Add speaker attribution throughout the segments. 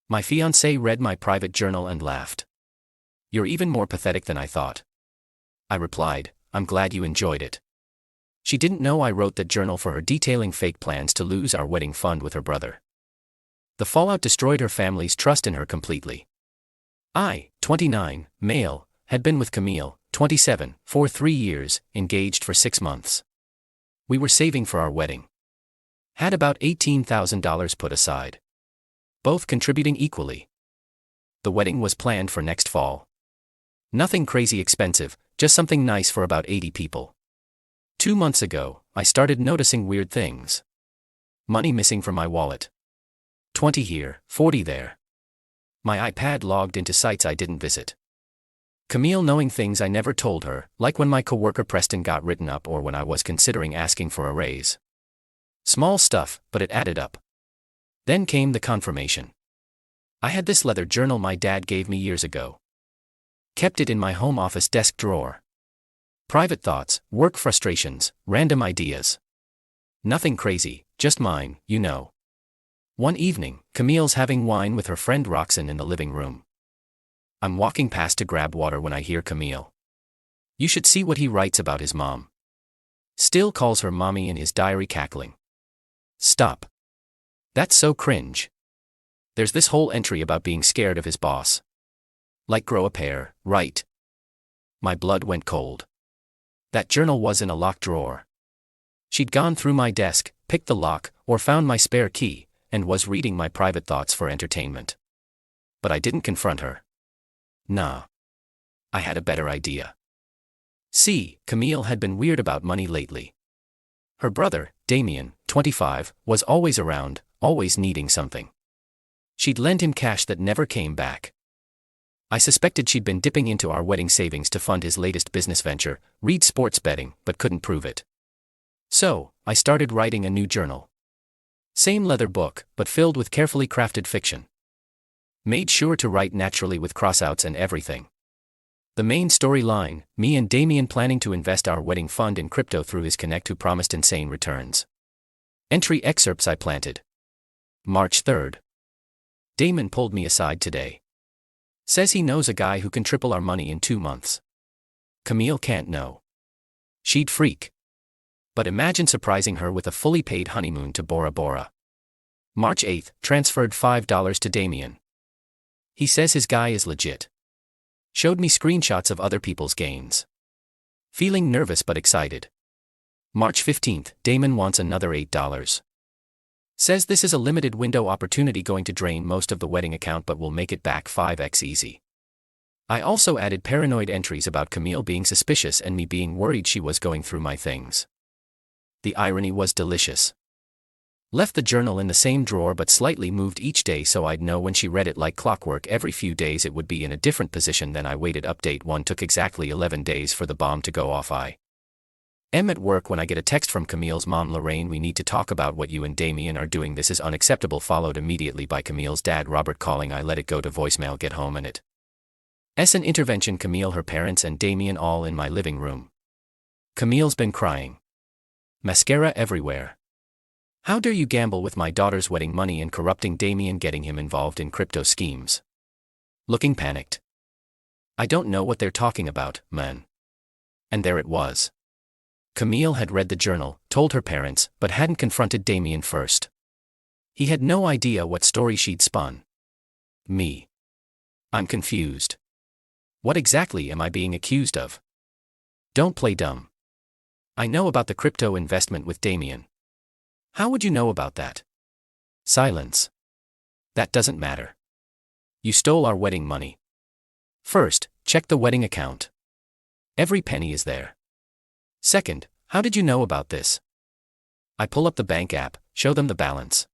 Speaker 1: My fiancée read my private journal and laughed. "You're even more pathetic than I thought." I replied, "I'm glad you enjoyed it." She didn't know I wrote that journal for her, detailing fake plans to lose our wedding fund with her brother. The fallout destroyed her family's trust in her completely. I, 29, male, had been with Camille, 27, for 3 years, engaged for 6 months. We were saving for our wedding. Had about $18,000 put aside. Both contributing equally. The wedding was planned for next fall. Nothing crazy expensive, just something nice for about 80 people. 2 months ago, I started noticing weird things. Money missing from my wallet. 20 here, 40 there. My iPad logged into sites I didn't visit. Camille knowing things I never told her, like when my coworker Preston got written up or when I was considering asking for a raise. Small stuff, but it added up. Then came the confirmation. I had this leather journal my dad gave me years ago. Kept it in my home office desk drawer. Private thoughts, work frustrations, random ideas. Nothing crazy, just mine, you know. One evening, Camille's having wine with her friend Roxanne in the living room. I'm walking past to grab water when I hear Camille. "You should see what he writes about his mom." Still calls her mommy in his diary, cackling. Stop. That's so cringe. There's this whole entry about being scared of his boss. Like grow a pair, right? My blood went cold. That journal was in a locked drawer. She'd gone through my desk, picked the lock, or found my spare key, and was reading my private thoughts for entertainment. But I didn't confront her. Nah. I had a better idea. See, Camille had been weird about money lately. Her brother, Damien, 25, was always around, always needing something. She'd lend him cash that never came back. I suspected she'd been dipping into our wedding savings to fund his latest business venture, read sports betting, but couldn't prove it. So, I started writing a new journal. Same leather book, but filled with carefully crafted fiction. Made sure to write naturally with crossouts and everything. The main storyline, me and Damien planning to invest our wedding fund in crypto through his connect who promised insane returns. Entry excerpts I planted. March 3rd. Damon pulled me aside today. Says he knows a guy who can triple our money in 2 months. Camille can't know. She'd freak. But imagine surprising her with a fully paid honeymoon to Bora Bora. March 8th, transferred $5 to Damien. He says his guy is legit. Showed me screenshots of other people's gains. Feeling nervous but excited. March 15th, Damon wants another $8. Says this is a limited window opportunity going to drain most of the wedding account but will make it back 5x easy. I also added paranoid entries about Camille being suspicious and me being worried she was going through my things. The irony was delicious. Left the journal in the same drawer but slightly moved each day so I'd know when she read it like clockwork. Every few days it would be in a different position. Then I waited. Update 1 took exactly 11 days for the bomb to go off. I am at work when I get a text from Camille's mom, Lorraine, we need to talk about what you and Damien are doing. This is unacceptable. Followed immediately by Camille's dad, Robert, calling. I let it go to voicemail. Get home and it's an intervention. Camille, her parents, and Damien all in my living room. Camille's been crying. Mascara everywhere. How dare you gamble with my daughter's wedding money and corrupting Damien, getting him involved in crypto schemes. Looking panicked. I don't know what they're talking about, man. And there it was. Camille had read the journal, told her parents, but hadn't confronted Damien first. He had no idea what story she'd spun. Me. I'm confused. What exactly am I being accused of? Don't play dumb. I know about the crypto investment with Damien. How would you know about that? Silence. That doesn't matter. You stole our wedding money. First, check the wedding account. Every penny is there. Second, how did you know about this? I pull up the bank app, show them the balance.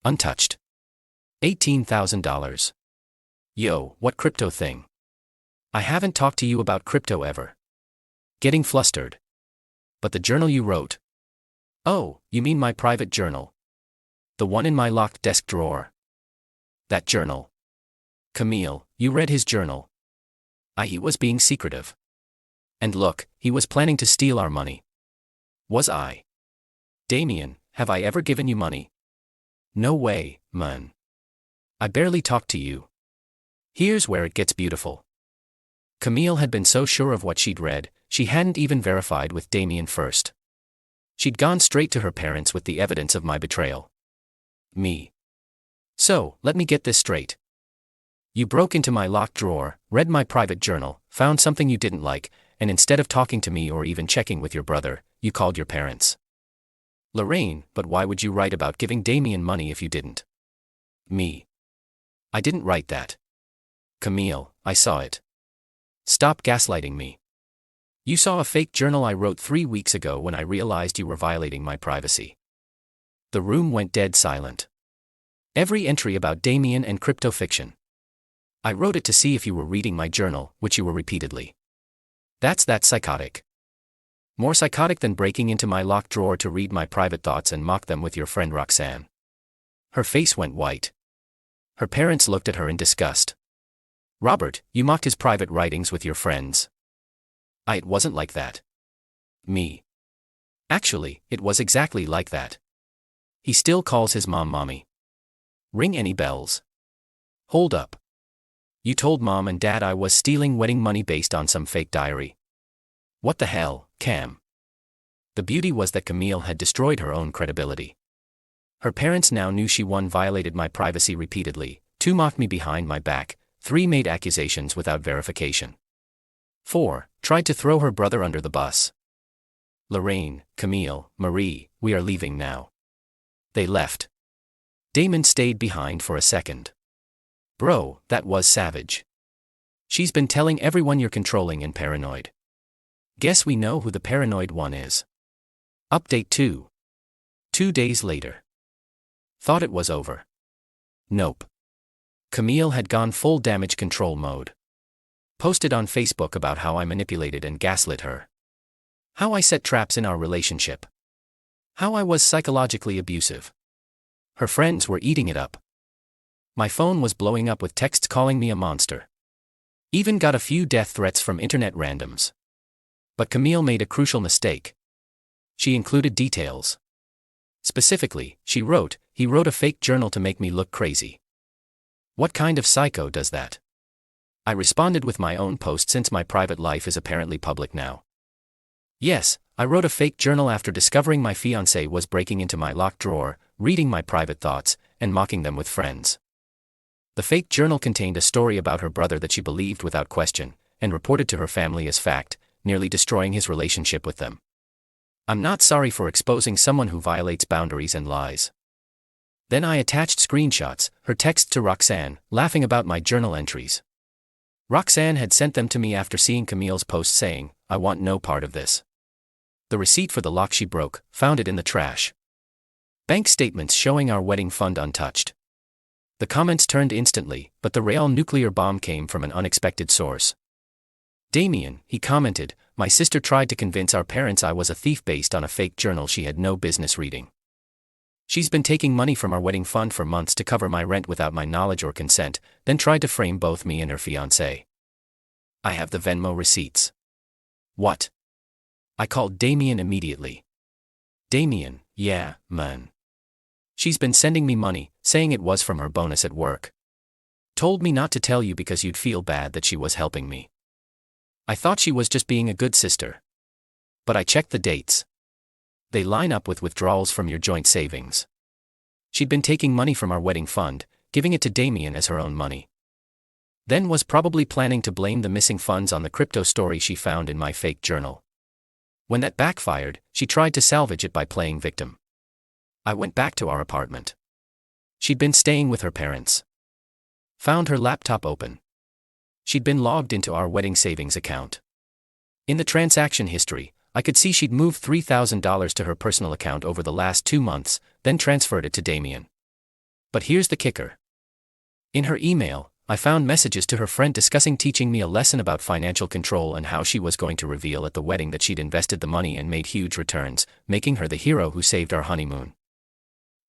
Speaker 1: Untouched. $18,000. Yo, what crypto thing? I haven't talked to you about crypto ever. Getting flustered. But the journal you wrote. Oh, you mean my private journal? The one in my locked desk drawer. That journal. Camille, you read his journal. He was being secretive. And look, he was planning to steal our money. Was I? Damien, have I ever given you money? No way, man. I barely talked to you. Here's where it gets beautiful. Camille had been so sure of what she'd read, she hadn't even verified with Damien first. She'd gone straight to her parents with the evidence of my betrayal. Me. So, let me get this straight. You broke into my locked drawer, read my private journal, found something you didn't like, and instead of talking to me or even checking with your brother, you called your parents. Lorraine, but why would you write about giving Damien money if you didn't? Me. I didn't write that. Camille, I saw it. Stop gaslighting me. You saw a fake journal I wrote 3 weeks ago when I realized you were violating my privacy. The room went dead silent. Every entry about Damien and crypto fiction. I wrote it to see if you were reading my journal, which you were repeatedly. That's that psychotic. More psychotic than breaking into my locked drawer to read my private thoughts and mock them with your friend Roxanne. Her face went white. Her parents looked at her in disgust. Robert, you mocked his private writings with your friends. It wasn't like that. Me. Actually, it was exactly like that. He still calls his mom mommy. Ring any bells? Hold up. You told mom and dad I was stealing wedding money based on some fake diary. What the hell, Cam? The beauty was that Camille had destroyed her own credibility. Her parents now knew she 1 violated my privacy repeatedly, 2 mocked me behind my back, 3 made accusations without verification. 4 tried to throw her brother under the bus. Lorraine, Camille, Marie, we are leaving now. They left. Damon stayed behind for a second. Bro, that was savage. She's been telling everyone you're controlling and paranoid. Guess we know who the paranoid one is. Update 2. 2 days later. Thought it was over. Nope. Camille had gone full damage control mode. Posted on Facebook about how I manipulated and gaslit her. How I set traps in our relationship. How I was psychologically abusive. Her friends were eating it up. My phone was blowing up with texts calling me a monster. Even got a few death threats from internet randoms. But Camille made a crucial mistake. She included details. Specifically, she wrote, he wrote a fake journal to make me look crazy. What kind of psycho does that? I responded with my own post since my private life is apparently public now. Yes, I wrote a fake journal after discovering my fiancé was breaking into my locked drawer, reading my private thoughts, and mocking them with friends. The fake journal contained a story about her brother that she believed without question, and reported to her family as fact, nearly destroying his relationship with them. I'm not sorry for exposing someone who violates boundaries and lies. Then I attached screenshots, her texts to Roxanne, laughing about my journal entries. Roxanne had sent them to me after seeing Camille's post saying, I want no part of this. The receipt for the lock she broke, found it in the trash. Bank statements showing our wedding fund untouched. The comments turned instantly, but the real nuclear bomb came from an unexpected source. Damien, he commented, my sister tried to convince our parents I was a thief based on a fake journal she had no business reading. She's been taking money from our wedding fund for months to cover my rent without my knowledge or consent, then tried to frame both me and her fiancé. I have the Venmo receipts. What? I called Damien immediately. Damien, yeah, man. She's been sending me money, saying it was from her bonus at work. Told me not to tell you because you'd feel bad that she was helping me. I thought she was just being a good sister. But I checked the dates. They line up with withdrawals from your joint savings. She'd been taking money from our wedding fund, giving it to Damien as her own money. Then was probably planning to blame the missing funds on the crypto story she found in my fake journal. When that backfired, she tried to salvage it by playing victim. I went back to our apartment. She'd been staying with her parents. Found her laptop open. She'd been logged into our wedding savings account. In the transaction history, I could see she'd moved $3,000 to her personal account over the last 2 months, then transferred it to Damien. But here's the kicker. In her email, I found messages to her friend discussing teaching me a lesson about financial control and how she was going to reveal at the wedding that she'd invested the money and made huge returns, making her the hero who saved our honeymoon.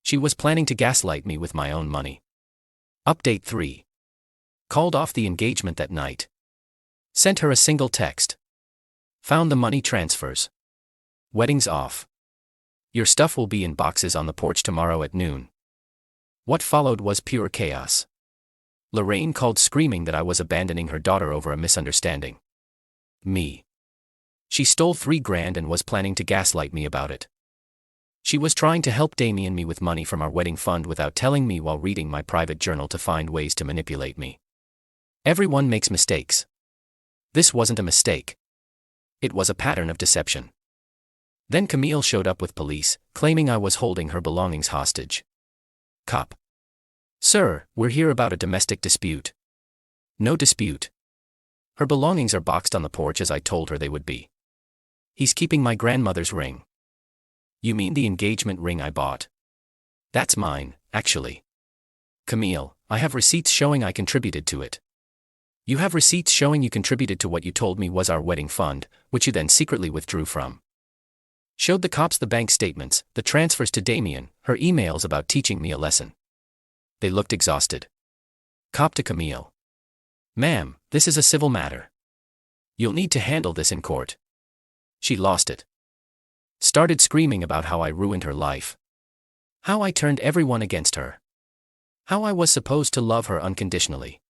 Speaker 1: She was planning to gaslight me with my own money. Update 3. Called off the engagement that night. Sent her a single text. Found the money transfers. Wedding's off. Your stuff will be in boxes on the porch tomorrow at noon. What followed was pure chaos. Lorraine called screaming that I was abandoning her daughter over a misunderstanding. Me. She stole $3,000 and was planning to gaslight me about it. She was trying to help Damien me with money from our wedding fund without telling me while reading my private journal to find ways to manipulate me. Everyone makes mistakes. This wasn't a mistake. It was a pattern of deception. Then Camille showed up with police, claiming I was holding her belongings hostage. Cop. Sir, we're here about a domestic dispute. No dispute. Her belongings are boxed on the porch as I told her they would be. He's keeping my grandmother's ring. You mean the engagement ring I bought? That's mine, actually. Camille, I have receipts showing I contributed to it. You have receipts showing you contributed to what you told me was our wedding fund, which you then secretly withdrew from. Showed the cops the bank statements, the transfers to Damien, her emails about teaching me a lesson. They looked exhausted. Cop to Camille. Ma'am, this is a civil matter. You'll need to handle this in court. She lost it. Started screaming about how I ruined her life. How I turned everyone against her. How I was supposed to love her unconditionally.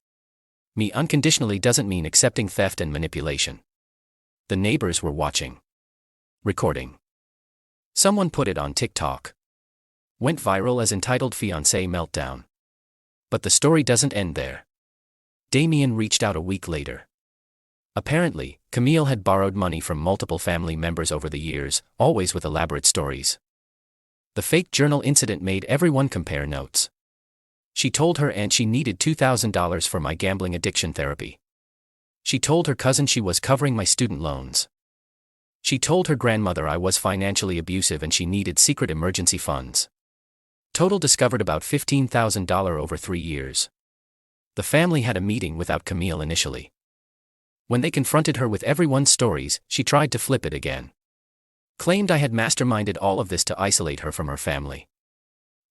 Speaker 1: Me unconditionally doesn't mean accepting theft and manipulation. The neighbors were watching. Recording. Someone put it on TikTok. Went viral as entitled Fiancée Meltdown. But the story doesn't end there. Damien reached out a week later. Apparently, Camille had borrowed money from multiple family members over the years, always with elaborate stories. The fake journal incident made everyone compare notes. She told her aunt she needed $2,000 for my gambling addiction therapy. She told her cousin she was covering my student loans. She told her grandmother I was financially abusive and she needed secret emergency funds. Total discovered about $15,000 over 3 years. The family had a meeting without Camille initially. When they confronted her with everyone's stories, she tried to flip it again. Claimed I had masterminded all of this to isolate her from her family.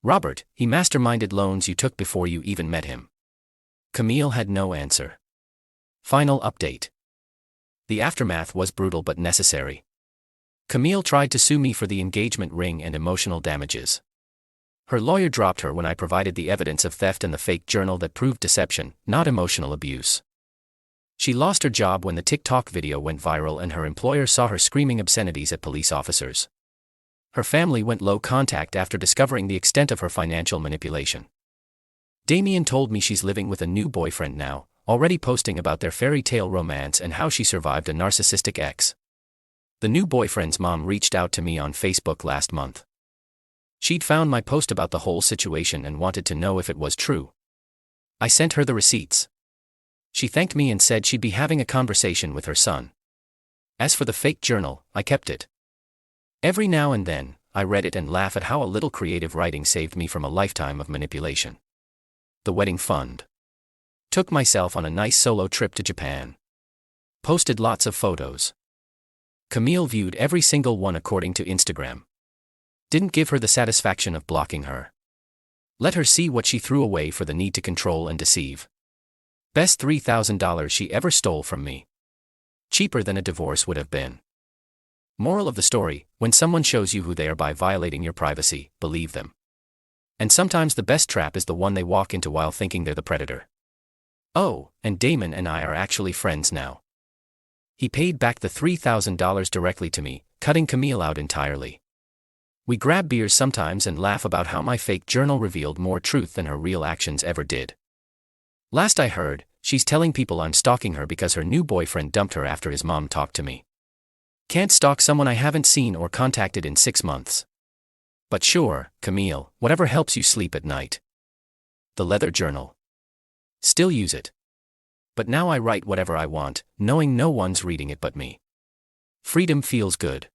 Speaker 1: Robert, he masterminded loans you took before you even met him. Camille had no answer. Final update. The aftermath was brutal but necessary. Camille tried to sue me for the engagement ring and emotional damages. Her lawyer dropped her when I provided the evidence of theft and the fake journal that proved deception, not emotional abuse. She lost her job when the TikTok video went viral and her employer saw her screaming obscenities at police officers. Her family went low contact after discovering the extent of her financial manipulation. Damien told me she's living with a new boyfriend now, already posting about their fairy tale romance and how she survived a narcissistic ex. The new boyfriend's mom reached out to me on Facebook last month. She'd found my post about the whole situation and wanted to know if it was true. I sent her the receipts. She thanked me and said she'd be having a conversation with her son. As for the fake journal, I kept it. Every now and then, I read it and laugh at how a little creative writing saved me from a lifetime of manipulation. The wedding fund. Took myself on a nice solo trip to Japan. Posted lots of photos. Camille viewed every single one according to Instagram. Didn't give her the satisfaction of blocking her. Let her see what she threw away for the need to control and deceive. Best $3,000 she ever stole from me. Cheaper than a divorce would have been. Moral of the story, when someone shows you who they are by violating your privacy, believe them. And sometimes the best trap is the one they walk into while thinking they're the predator. Oh, and Damon and I are actually friends now. He paid back the $3,000 directly to me, cutting Camille out entirely. We grab beers sometimes and laugh about how my fake journal revealed more truth than her real actions ever did. Last I heard, she's telling people I'm stalking her because her new boyfriend dumped her after his mom talked to me. Can't stalk someone I haven't seen or contacted in 6 months. But sure, Camille, whatever helps you sleep at night. The leather journal. Still use it. But now I write whatever I want, knowing no one's reading it but me. Freedom feels good.